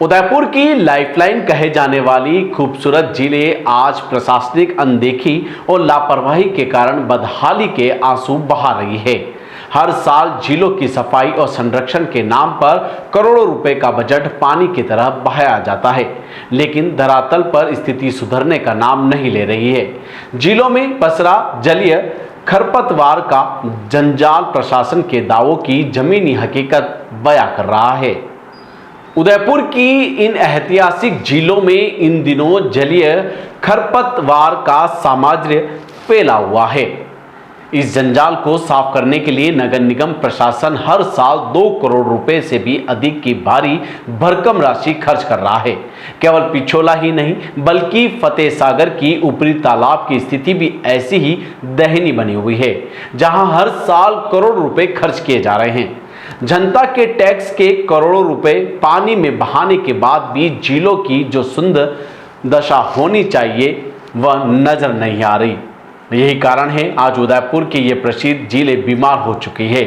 उदयपुर की लाइफलाइन कहे जाने वाली खूबसूरत झीलें आज प्रशासनिक अनदेखी और लापरवाही के कारण बदहाली के आंसू बहा रही है। हर साल झीलों की सफाई और संरक्षण के नाम पर करोड़ों रुपए का बजट पानी की तरह बहाया जाता है, लेकिन धरातल पर स्थिति सुधरने का नाम नहीं ले रही है। झीलों में पसरा जलीय खरपतवार का जंजाल प्रशासन के दावों की जमीनी हकीकत बयां कर रहा है। उदयपुर की इन ऐतिहासिक झीलों में इन दिनों जलीय खरपतवार का साम्राज्य फैला हुआ है। इस जंजाल को साफ करने के लिए नगर निगम प्रशासन हर साल 2 करोड़ रुपए से भी अधिक की भारी भरकम राशि खर्च कर रहा है। केवल पिछोला ही नहीं बल्कि फतेह सागर की ऊपरी तालाब की स्थिति भी ऐसी ही दयनीय बनी हुई है, जहां हर साल करोड़ रुपए खर्च किए जा रहे हैं। जनता के टैक्स के करोड़ों रुपए पानी में बहाने के बाद भी झीलों की जो सुंदर दशा होनी चाहिए वह नजर नहीं आ रही। यही कारण है आज उदयपुर की ये प्रसिद्ध झीलें बीमार हो चुकी है।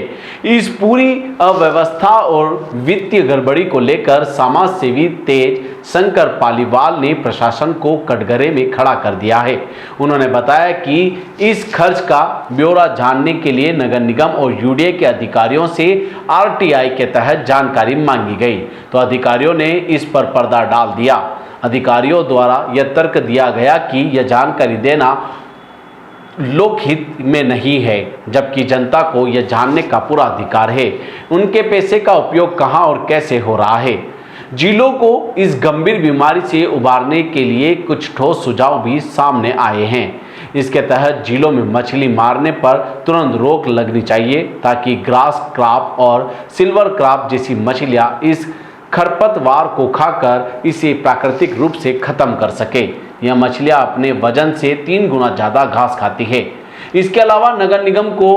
इस पूरी अव्यवस्था और वित्तीय गड़बड़ी को लेकर समाज सेवी तेज शंकर पालीवाल ने प्रशासन को कटघरे में खड़ा कर दिया है। उन्होंने बताया कि इस खर्च का ब्यौरा जानने के लिए नगर निगम और यूडीए के अधिकारियों से आरटीआई के तहत जानकारी मांगी गई, तो अधिकारियों ने इस पर पर्दा डाल दिया। अधिकारियों द्वारा यह तर्क दिया गया कि यह जानकारी देना लोकहित में नहीं है, जबकि जनता को यह जानने का पूरा अधिकार है उनके पैसे का उपयोग कहां और कैसे हो रहा है। झीलों को इस गंभीर बीमारी से उबारने के लिए कुछ ठोस सुझाव भी सामने आए हैं। इसके तहत झीलों में मछली मारने पर तुरंत रोक लगनी चाहिए ताकि ग्रास क्रॉप और सिल्वर क्रॉप जैसी मछलियां इस खरपतवार को खाकर इसे प्राकृतिक रूप से खत्म कर सके। यह मछलियां अपने वजन से 3 गुना ज़्यादा घास खाती है। इसके अलावा नगर निगम को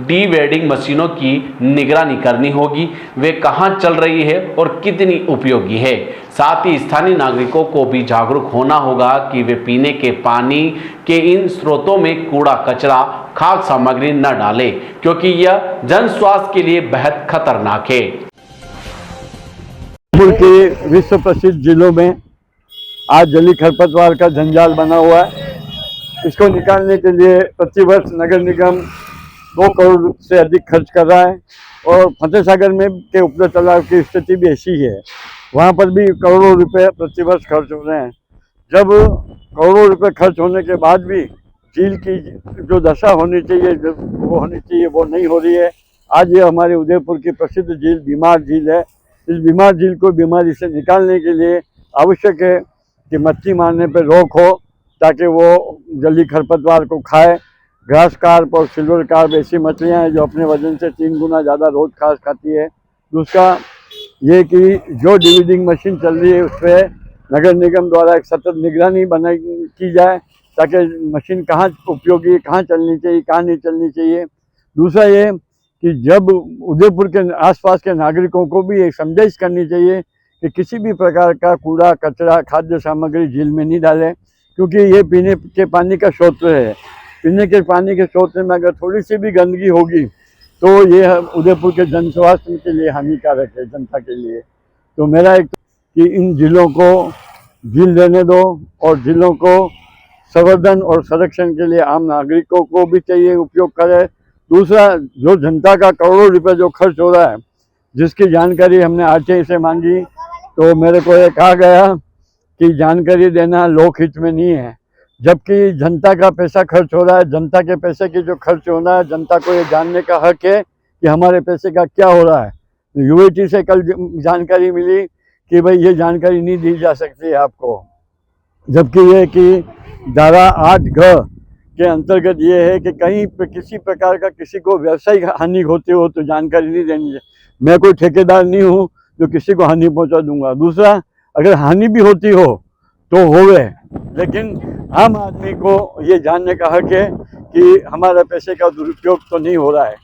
डी-वेडिंग मशीनों की निगरानी करनी होगी, वे कहां चल रही है और कितनी उपयोगी है। साथ ही स्थानीय नागरिकों को भी जागरूक होना होगा कि वे पीने के पानी के इन स्रोतों में कूड़ा कचरा खाद्य सामग्री न डालें, क्योंकि यह जन स्वास्थ्य के लिए बेहद खतरनाक है। के विश्व प्रसिद्ध जिलों में आज जलीय खरपतवार का जंजाल बना हुआ है। इसको निकालने के लिए प्रतिवर्ष नगर निगम 2 करोड़ से अधिक खर्च कर रहा है और फतेह सागर में के ऊपरी तालाब की स्थिति भी ऐसी ही है, वहाँ पर भी करोड़ों रुपए प्रतिवर्ष खर्च हो रहे हैं। जब करोड़ों रुपए खर्च होने के बाद भी झील की जो दशा होनी चाहिए वो नहीं हो रही है। आज ये हमारे उदयपुर की प्रसिद्ध झील बीमार झील है। इस बीमार झील को बीमारी से निकालने के लिए आवश्यक है कि मच्छी मारने पर रोक हो ताकि वो जलीय खरपतवार को खाए। ग्रास कार्प और सिल्वर कार्प ऐसी मछलियाँ हैं जो अपने वजन से 3 गुना ज़्यादा रोज घास खाती है। दूसरा ये कि जो डिवीडिंग मशीन चल रही है उस पर नगर निगम द्वारा एक सतत निगरानी की जाए ताकि मशीन कहाँ उपयोगी, कहाँ चलनी चाहिए, कहाँ नहीं चलनी चाहिए। दूसरा ये कि जब उदयपुर के आसपास के नागरिकों को भी एक समझाइश करनी चाहिए कि किसी भी प्रकार का कूड़ा कचरा खाद्य सामग्री झील में नहीं डालें, क्योंकि ये पीने के पानी का स्रोत है। पीने के पानी के स्रोत में अगर थोड़ी सी भी गंदगी होगी तो ये उदयपुर के जन स्वास्थ्य के लिए हानिकारक है, जनता के लिए। तो मेरा एक कि इन झीलों को झील देने दो और झीलों को संवर्धन और संरक्षण के लिए आम नागरिकों को भी चाहिए उपयोग करें। दूसरा, जो जनता का करोड़ों रुपए जो खर्च हो रहा है, जिसकी जानकारी हमने आरटीआई से मांगी, तो मेरे को ये कहा गया कि जानकारी देना लोकहित में नहीं है, जबकि जनता का पैसा खर्च हो रहा है। जनता के पैसे की जो खर्च होना है, जनता को ये जानने का हक है कि हमारे पैसे का क्या हो रहा है। यूएटी से कल जानकारी मिली कि भाई ये जानकारी नहीं दी जा सकती है आपको, जबकि ये कि धारा 8 के अंतर्गत ये है कि कहीं पे किसी प्रकार का किसी को व्यवसायिक हानि होती हो तो जानकारी नहीं देनी है। मैं कोई ठेकेदार नहीं हूँ जो किसी को हानि पहुँचा दूंगा। दूसरा, अगर हानि भी होती हो तो होवे, लेकिन आम आदमी को ये जानने का हक है कि हमारे पैसे का दुरुपयोग तो नहीं हो रहा है।